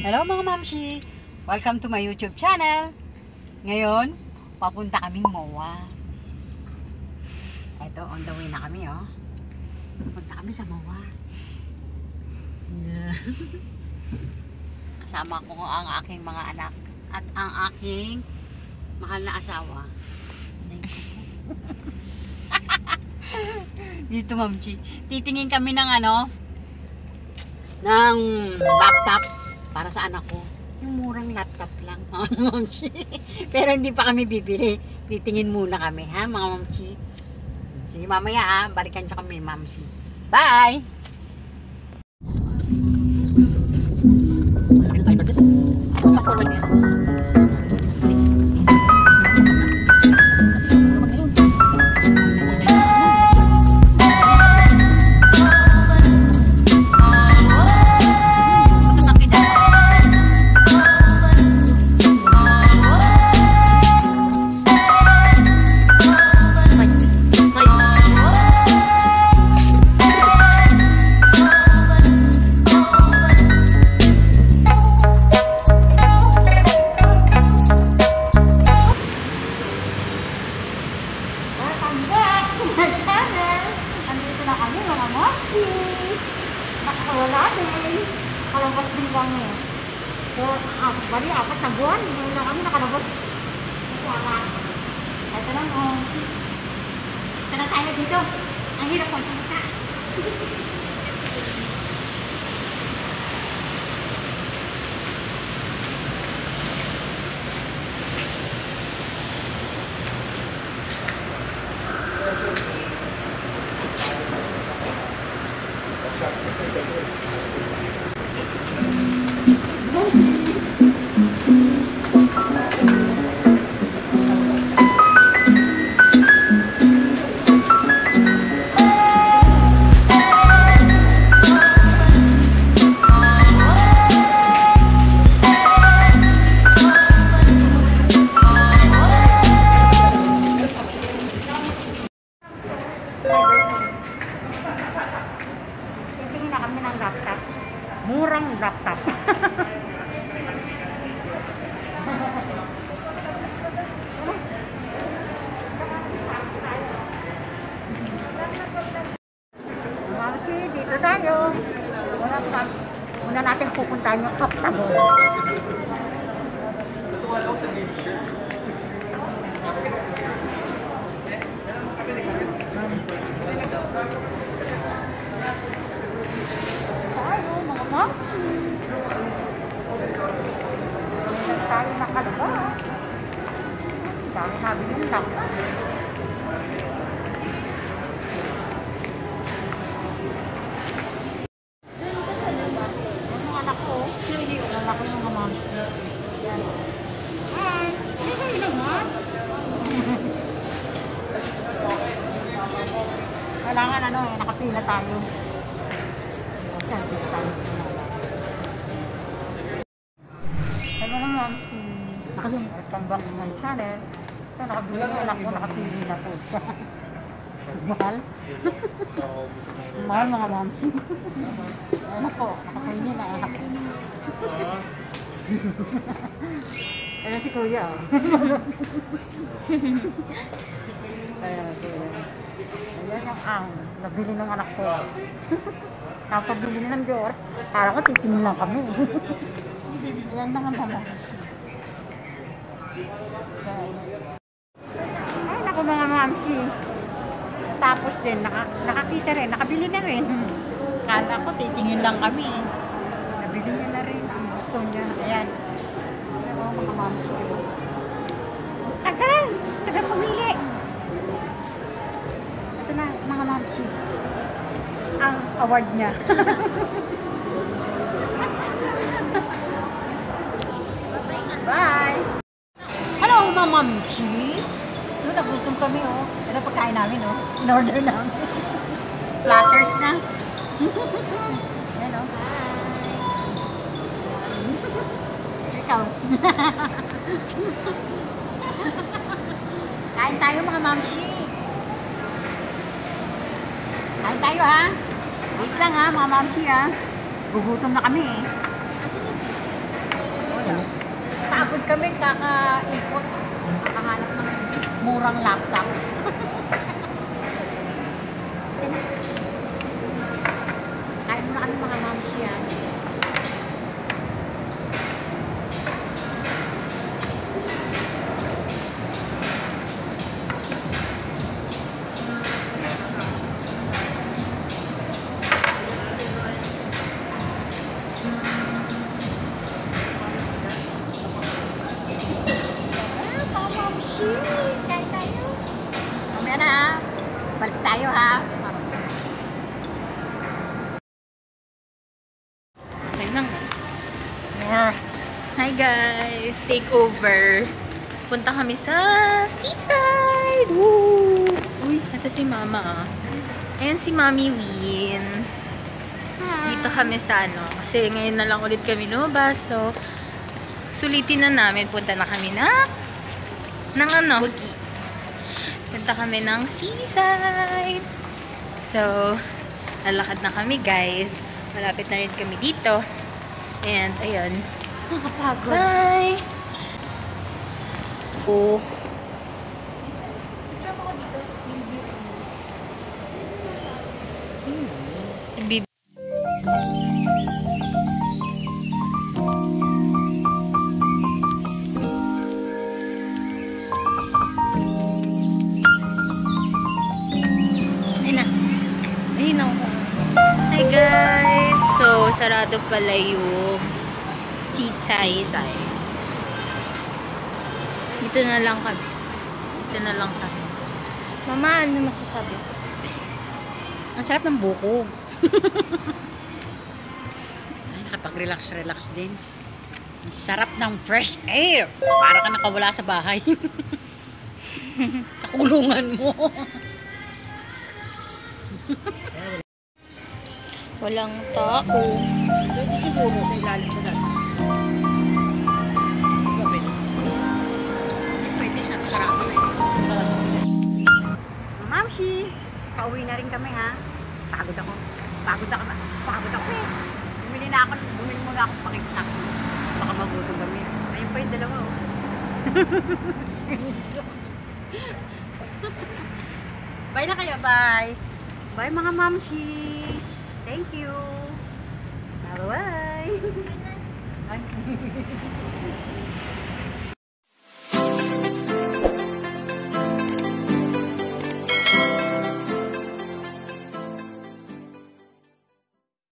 Hello mga mamshi! Welcome to my YouTube channel. Ngayon, papunta kaming MOA. Eto, on the way na kami, oh. Papunta kami sa MOA. Kasama ko ang aking mga anak at ang aking mahal na asawa. Dito, mamshi. Titingin kami ng ng laptop para sa anak ko. Yung murang laptop lang, mga mamshi. Pero hindi pa kami bibili. Titingin muna kami, ha, mga mamshi. Sige, mamaya, balikan nyo kami, mamshi. Bye! Nakawala din. Nakalabas din kami. So, bali, 4 na buwan. Ngayon na kami nakalabas. Wala. Ito lang, oh. Ito na tayo dito. Ang hirap ko salita. Titingin na kami ng laptop. Murang laptop. Mamsi, dito tayo. Una natin pupuntahan yung Octagon. Tayo, mga mamsi. Tayo nakalabas. Dami nabi yung laptop. Yung anak ko, lalaki yung mga mamsi. Yan. Hi! Hindi kayo naman? Kailangan nakapila tayo. Hello naman si welcome back to my channel. Ito, nakabili yung anak ko, nakapili na po siya. Mahal? Mahal mga mamsi. Anak ko, nakapili na anak ko. Ayan si Kuya. Ayan yung nabili ng anak ko. Napabili ng Diyos. Para ko titingin lang kami. Ayan naman naman. Ay, naku mga mamsi. Tapos din, nakakita rin, nakabili na rin. Kala ko titingin lang kami. Nabili niya na rin ang gusto niya. Ayan. Pero mga mamsi. Tagal pumili. Ito na mga mamsi. Ang award niya. Bye! Hello mga mamsi! Ito, nagutom kami, oh. Ito pagkain namin, oh. In-order namin. Platters na. Ayan, oh. Ikaw. Kain tayo mga mamsi. Kain tayo, ha? Wait lang, ha, mga mamsi, ha? Gugutom na kami, eh. Pagod kami, kakaikot. Kakahanap ng murang laptop. Kain muna kami mga mamsi yan. Kain tayo. Mamaya na ha. Balik tayo ha. Ay nang. Hi guys! Takeover. Punta kami sa seaside! Woo! Uy, ito si Mama. Ayan si Mami Win. Dito kami sa ano. Kasi ngayon na lang ulit kami lumabas. So, sulitin na namin. Punta na kami ng ano? Punta kami ng seaside. So, lalakad na kami guys. Malapit na rin kami dito. And, ayun. Nakakapagod. Bye! Oh. Bib- Ayun na. Ayun ako. Hi guys! So, sarado pala yung seaside. Dito na lang kami. Dito na lang kami. Mama, ano masasabi? Ang sarap ng buko. Ay, nakapag-relax din. Ang sarap ng fresh air. Para ka nakawala sa bahay. Sa kulungan mo. Walang tao. Pwede siguro sa ilalim sa dati. Pwede siya. Sarap na Mamsi, pauwi na rin kami ha. Pagod ako. Pagod ako eh. Bumili muna ako pakisnack. Baka magutom kami. Ayun pa yung dalawa oh. Bye na kayo, bye. Bye mga mamsi. Thank you. Bye. Bye.